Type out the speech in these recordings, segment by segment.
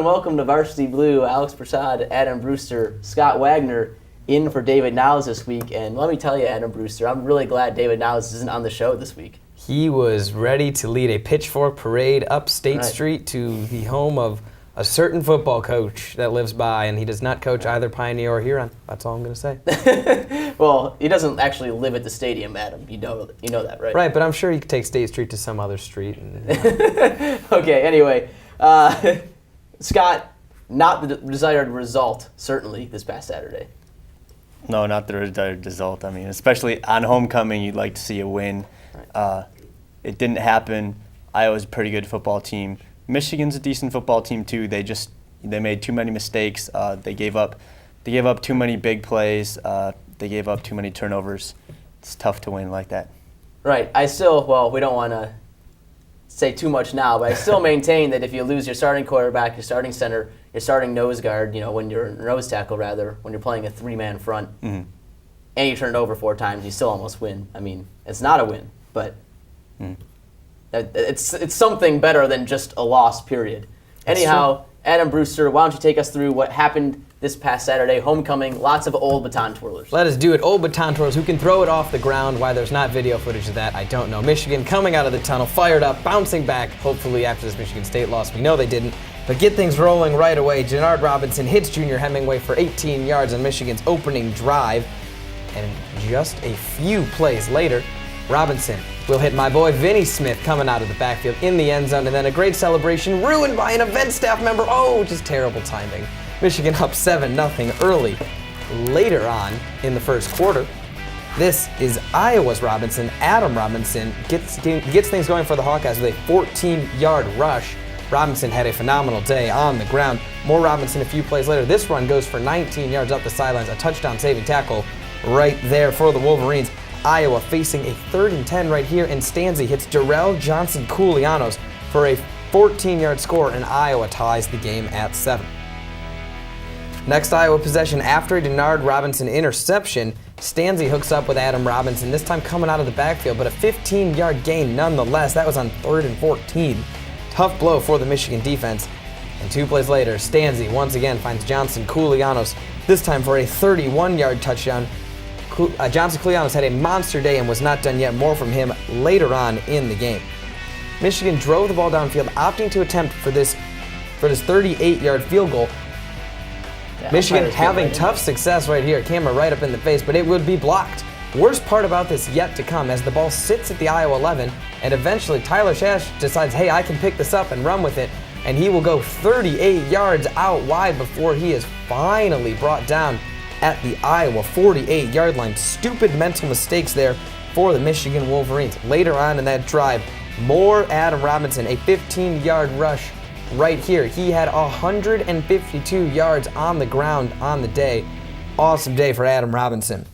welcome to Varsity Blue. Alex Prasad, Adam Brewster, Scott Wagner in for David Niles this week. And let me tell you, Adam Brewster, I'm really glad David Niles isn't on the show this week. He was ready to lead a pitchfork parade up State Street to the home of a certain football coach that lives by, and he does not coach either Pioneer or Huron. That's all I'm going to say. Well, he doesn't actually live at the stadium, Adam. You know that, right? Right, but I'm sure he could take State Street to some other street. Okay, anyway. Scott, not the desired result, certainly, this past Saturday. No, not the desired result. I mean, especially on homecoming, you'd like to see a win. Right. It didn't happen. Iowa's a pretty good football team. Michigan's a decent football team too. They made too many mistakes. They gave up too many big plays. They gave up too many turnovers. It's tough to win like that. Right. We don't want to say too much now, but I still maintain that if you lose your starting quarterback, your starting center, your starting nose guard, when you're nose tackle when you're playing a three-man front, and you turn it over 4 times, you still almost win. I mean, it's not a win, but it's something better than just a loss, period. Anyhow, Adam Brewster, why don't you take us through what happened this past Saturday, homecoming, lots of old baton twirlers. Let us do it. Old baton twirlers who can throw it off the ground. Why there's not video footage of that, I don't know. Michigan coming out of the tunnel, fired up, bouncing back, hopefully after this Michigan State loss. We know they didn't, but get things rolling right away. Denard Robinson hits Junior Hemingway for 18 yards on Michigan's opening drive. And just a few plays later, Robinson will hit my boy Vinny Smith coming out of the backfield in the end zone, and then a great celebration ruined by an event staff member. Oh, just terrible timing. Michigan up 7-0 early. Later on in the first quarter, this is Iowa's Robinson. Adam Robinson gets things going for the Hawkeyes with a 14-yard rush. Robinson had a phenomenal day on the ground. More Robinson a few plays later. This run goes for 19 yards up the sidelines, a touchdown-saving tackle right there for the Wolverines. Iowa facing a 3rd and 10 right here, and Stanzi hits Darrell Johnson-Koulianos for a 14-yard score, and Iowa ties the game at 7. Next Iowa possession after a Denard Robinson interception, Stanzi hooks up with Adam Robinson, this time coming out of the backfield, but a 15-yard gain nonetheless. That was on 3rd and 14. Tough blow for the Michigan defense. And 2 plays later, Stanzi once again finds Johnson-Koulianos, this time for a 31-yard touchdown. Johnson-Koulianos had a monster day and was not done yet. More from him later on in the game. Michigan drove the ball downfield, opting to attempt for this 38-yard field goal. Yeah, Michigan having tough success right here. Camera right up in the face, but it would be blocked. Worst part about this yet to come, as the ball sits at the Iowa 11, and eventually Tyler Shash decides, hey, I can pick this up and run with it, and he will go 38 yards out wide before he is finally brought down at the Iowa 48-yard line. Stupid mental mistakes there for the Michigan Wolverines. Later on in that drive, more Adam Robinson, a 15-yard rush right here. He had 152 yards on the ground on the day. Awesome day for Adam Robinson.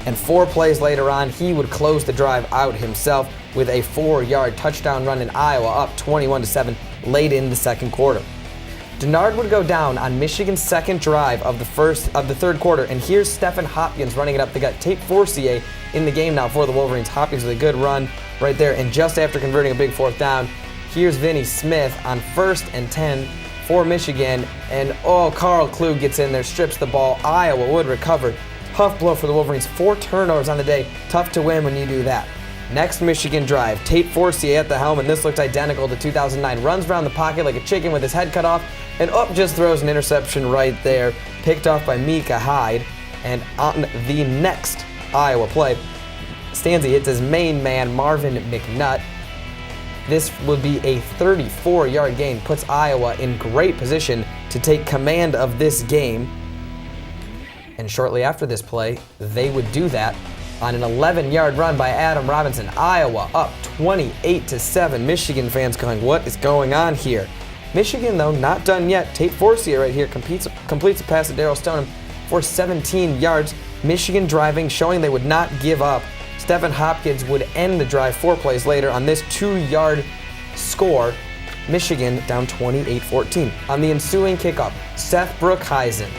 And 4 plays later on, he would close the drive out himself with a 4-yard touchdown run, in Iowa up 21-7 late in the second quarter. Denard would go down on Michigan's second drive of the 3rd quarter, and here's Stephen Hopkins running it up the gut. Tate Forcier in the game now for the Wolverines. Hopkins with a good run right there, and just after converting a big 4th down, here's Vinny Smith on 1st and 10 for Michigan, and Carl Klug gets in there, strips the ball. Iowa would recover. Tough blow for the Wolverines. 4 turnovers on the day. Tough to win when you do that. Next Michigan drive, Tate Forcier at the helm, and this looked identical to 2009. Runs around the pocket like a chicken with his head cut off, and just throws an interception right there, picked off by Micah Hyde. And on the next Iowa play, Stanzi hits his main man, Marvin McNutt. This would be a 34-yard gain, puts Iowa in great position to take command of this game. And shortly after this play, they would do that on an 11-yard run by Adam Robinson. Iowa up 28-7. Michigan fans going, what is going on here? Michigan, though, not done yet. Tate Forcier right here completes a pass to Darrell Stoneham for 17 yards. Michigan driving, showing they would not give up. Stephen Hopkins would end the drive 4 plays later on this 2-yard score. Michigan down 28-14. On the ensuing kickoff, Seth Brookhuizen,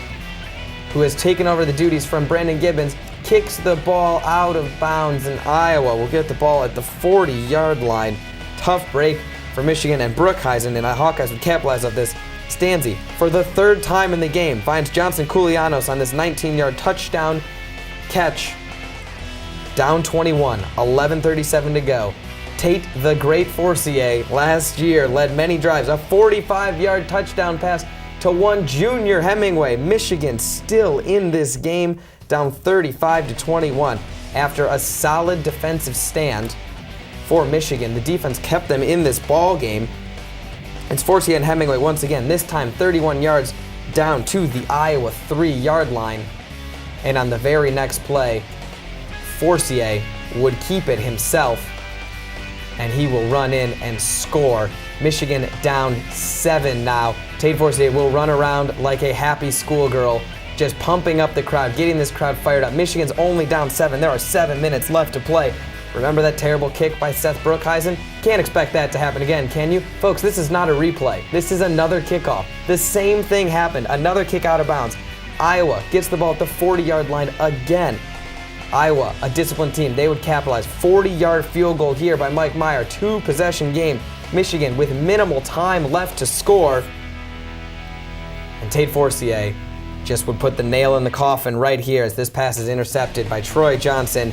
who has taken over the duties from Brandon Gibbons, kicks the ball out of bounds, and Iowa will get the ball at the 40-yard line. Tough break for Michigan, and Brookhuizen and the Hawkeyes would capitalize off this Stanzi, for the third time in the game, finds Johnson Koulianos on this 19-yard touchdown catch. Down 21, 11:37 to go. Tate the Great Forcier last year led many drives, a 45-yard touchdown pass to one Junior Hemingway. Michigan still in this game, down 35-21. After a solid defensive stand for Michigan, the defense kept them in this ball game. It's Forcier and Hemingway once again, this time 31 yards down to the Iowa 3-yard line. And on the very next play, Forcier would keep it himself, and he will run in and score. Michigan down 7 now. Tate Forcier will run around like a happy schoolgirl, just pumping up the crowd, getting this crowd fired up. Michigan's only down 7. There are 7 minutes left to play. Remember that terrible kick by Seth Brookhuizen? Can't expect that to happen again, can you? Folks, this is not a replay. This is another kickoff. The same thing happened. Another kick out of bounds. Iowa gets the ball at the 40-yard line again. Iowa, a disciplined team, they would capitalize. 40-yard field goal here by Mike Meyer. 2-possession game. Michigan with minimal time left to score. And Tate Forcier just would put the nail in the coffin right here as this pass is intercepted by Troy Johnson,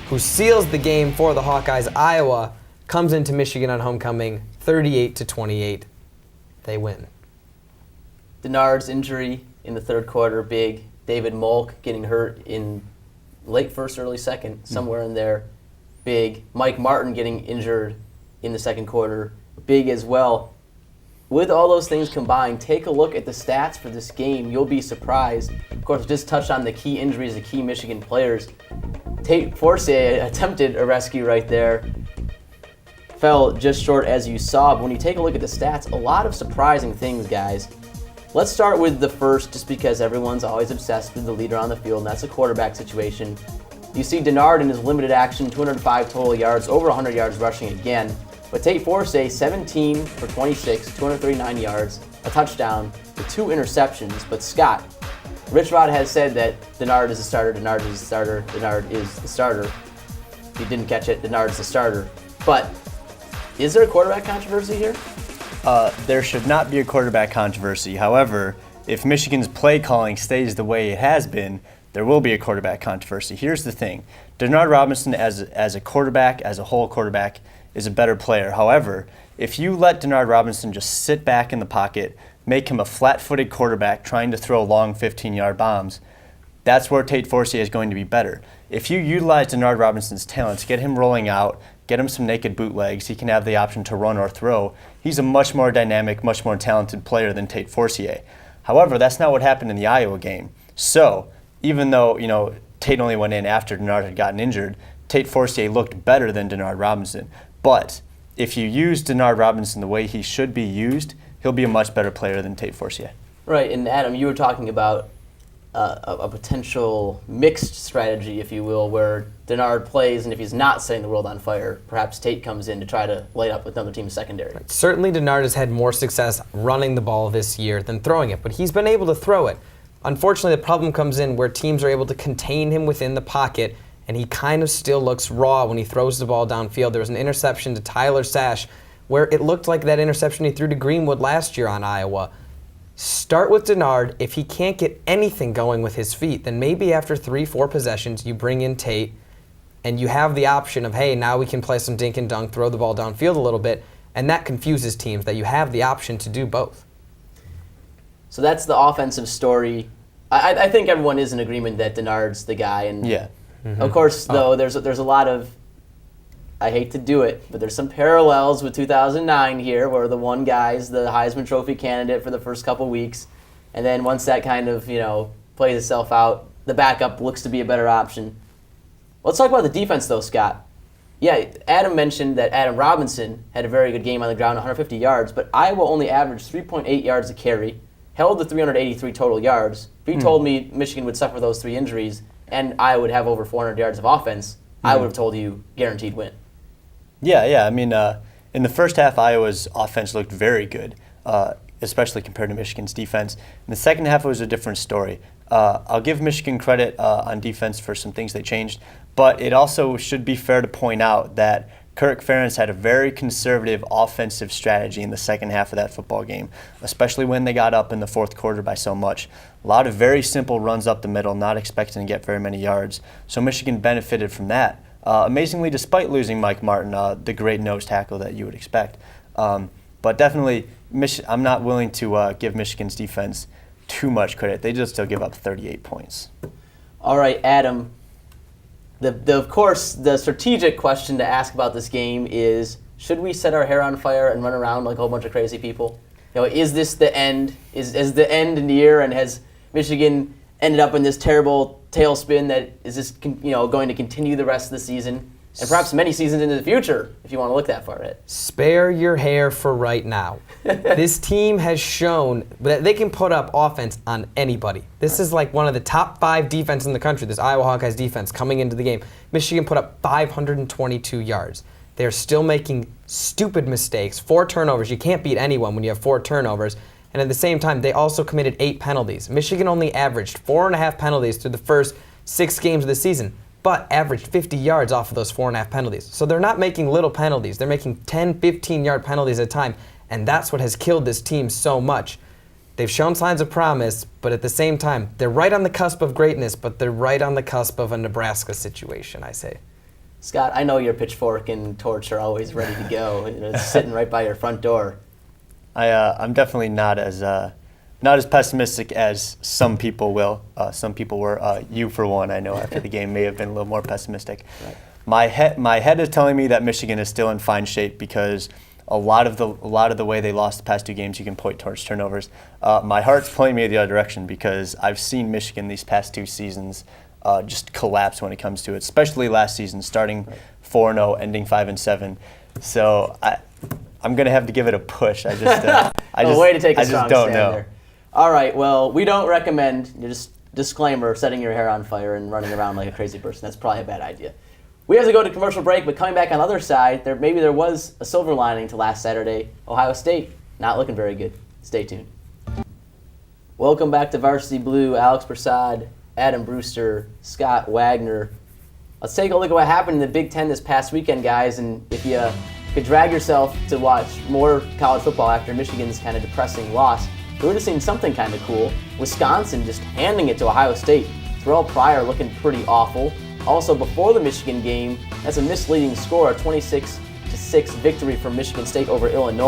who seals the game for the Hawkeyes. Iowa comes into Michigan on homecoming, 38-28. They win. Denard's injury in the third quarter, big. David Molk getting hurt in late first, early second, somewhere in there, big. Mike Martin getting injured in the second quarter, big as well. With all those things combined, take a look at the stats for this game. You'll be surprised. Of course, just touched on the key injuries, the key Michigan players. Tate Forcier attempted a rescue right there. Fell just short as you saw, but when you take a look at the stats, a lot of surprising things, guys. Let's start with the first, just because everyone's always obsessed with the leader on the field, and that's a quarterback situation. You see Denard in his limited action, 205 total yards, over 100 yards rushing again. But Tate Forcier, 17 for 26, 239 yards, a touchdown, with 2 interceptions. But Scott, Rich Rod has said that Denard is the starter, Denard is the starter, Denard is the starter. If you didn't catch it, Denard's the starter. But is there a quarterback controversy here? There should not be a quarterback controversy. However, if Michigan's play calling stays the way it has been, there will be a quarterback controversy. Here's the thing. Denard Robinson as a quarterback, as a whole quarterback, is a better player. However, if you let Denard Robinson just sit back in the pocket, make him a flat-footed quarterback trying to throw long 15-yard bombs, that's where Tate Forcier is going to be better. If you utilize Denard Robinson's talents, get him rolling out, get him some naked bootlegs, he can have the option to run or throw. He's a much more dynamic, much more talented player than Tate Forcier. However, that's not what happened in the Iowa game. So, even though, Tate only went in after Denard had gotten injured, Tate Forcier looked better than Denard Robinson. But if you use Denard Robinson the way he should be used, he'll be a much better player than Tate Forcier. Right, and Adam, you were talking about a potential mixed strategy, if you will, where Denard plays, and if he's not setting the world on fire, perhaps Tate comes in to try to light up another team's secondary. Right. Certainly Denard has had more success running the ball this year than throwing it, but he's been able to throw it. Unfortunately, the problem comes in where teams are able to contain him within the pocket, and he kind of still looks raw when he throws the ball downfield. There was an interception to Tyler Sash where it looked like that interception he threw to Greenwood last year on Iowa. Start with Denard. If he can't get anything going with his feet, then maybe after 3-4 possessions, you bring in Tate, and you have the option of, hey, now we can play some dink and dunk, throw the ball downfield a little bit, and that confuses teams, that you have the option to do both. So that's the offensive story. I think everyone is in agreement that Denard's the guy, and Yeah. Of course, though, there's a lot of, I hate to do it, but there's some parallels with 2009 here, where the one guy's the Heisman Trophy candidate for the first couple weeks, and then once that kind of plays itself out, the backup looks to be a better option. Let's talk about the defense, though, Scott. Yeah, Adam mentioned that Adam Robinson had a very good game on the ground, 150 yards, but Iowa only averaged 3.8 yards a carry, held to 383 total yards. If you told me Michigan would suffer those 3 injuries and I would have over 400 yards of offense, I would have told you guaranteed win. Yeah. I mean, in the first half, Iowa's offense looked very good, especially compared to Michigan's defense. In the second half, it was a different story. I'll give Michigan credit on defense for some things they changed, but it also should be fair to point out that Kirk Ferentz had a very conservative offensive strategy in the second half of that football game, especially when they got up in the fourth quarter by so much. A lot of very simple runs up the middle, not expecting to get very many yards. So Michigan benefited from that. Amazingly, despite losing Mike Martin, the great nose tackle that you would expect. But definitely, I'm not willing to give Michigan's defense too much credit. They just still give up 38 points. All right, Adam. Of course, the strategic question to ask about this game is, should we set our hair on fire and run around like a whole bunch of crazy people? Is this the end? Is the end near, and has Michigan ended up in this terrible tailspin that is this going to continue the rest of the season and perhaps many seasons into the future, if you want to look that far ahead? Spare your hair for right now. This team has shown that they can put up offense on anybody. This is like one of the top 5 defense in the country, this Iowa Hawkeyes defense coming into the game. Michigan put up 522 yards. They're still making stupid mistakes, 4 turnovers. You can't beat anyone when you have 4 turnovers. And at the same time, they also committed 8 penalties. Michigan only averaged 4.5 penalties through the first 6 games of the season, but averaged 50 yards off of those 4.5 penalties. So they're not making little penalties. They're making 10, 15-yard penalties at a time, and that's what has killed this team so much. They've shown signs of promise, but at the same time, they're right on the cusp of greatness, but they're right on the cusp of a Nebraska situation, I say. Scott, I know your pitchfork and torch are always ready to go. It's sitting right by your front door. I'm definitely not as pessimistic as some people will. Some people were. You, for one, I know after the game may have been a little more pessimistic. Right. My head is telling me that Michigan is still in fine shape because a lot of the way they lost the past 2 games, you can point towards turnovers. My heart's pointing me the other direction because I've seen Michigan these past 2 seasons just collapse when it comes to it, especially last season, starting 4-0, ending 5-7. So I'm gonna have to give it a push. I just way to take a strong just don't stand know. there. All right, well, we don't recommend, just disclaimer, setting your hair on fire and running around like a crazy person. That's probably a bad idea. We have to go to commercial break, but coming back on the other side, maybe there was a silver lining to last Saturday. Ohio State, not looking very good. Stay tuned. Welcome back to Varsity Blue. Alex Prasad, Adam Brewster, Scott Wagner. Let's take a look at what happened in the Big Ten this past weekend, guys, and if you could drag yourself to watch more college football after Michigan's kind of depressing loss, we would have seen something kind of cool. Wisconsin just handing it to Ohio State. Terrell Pryor looking pretty awful. Also, before the Michigan game, that's a misleading score, a 26-6 victory for Michigan State over Illinois.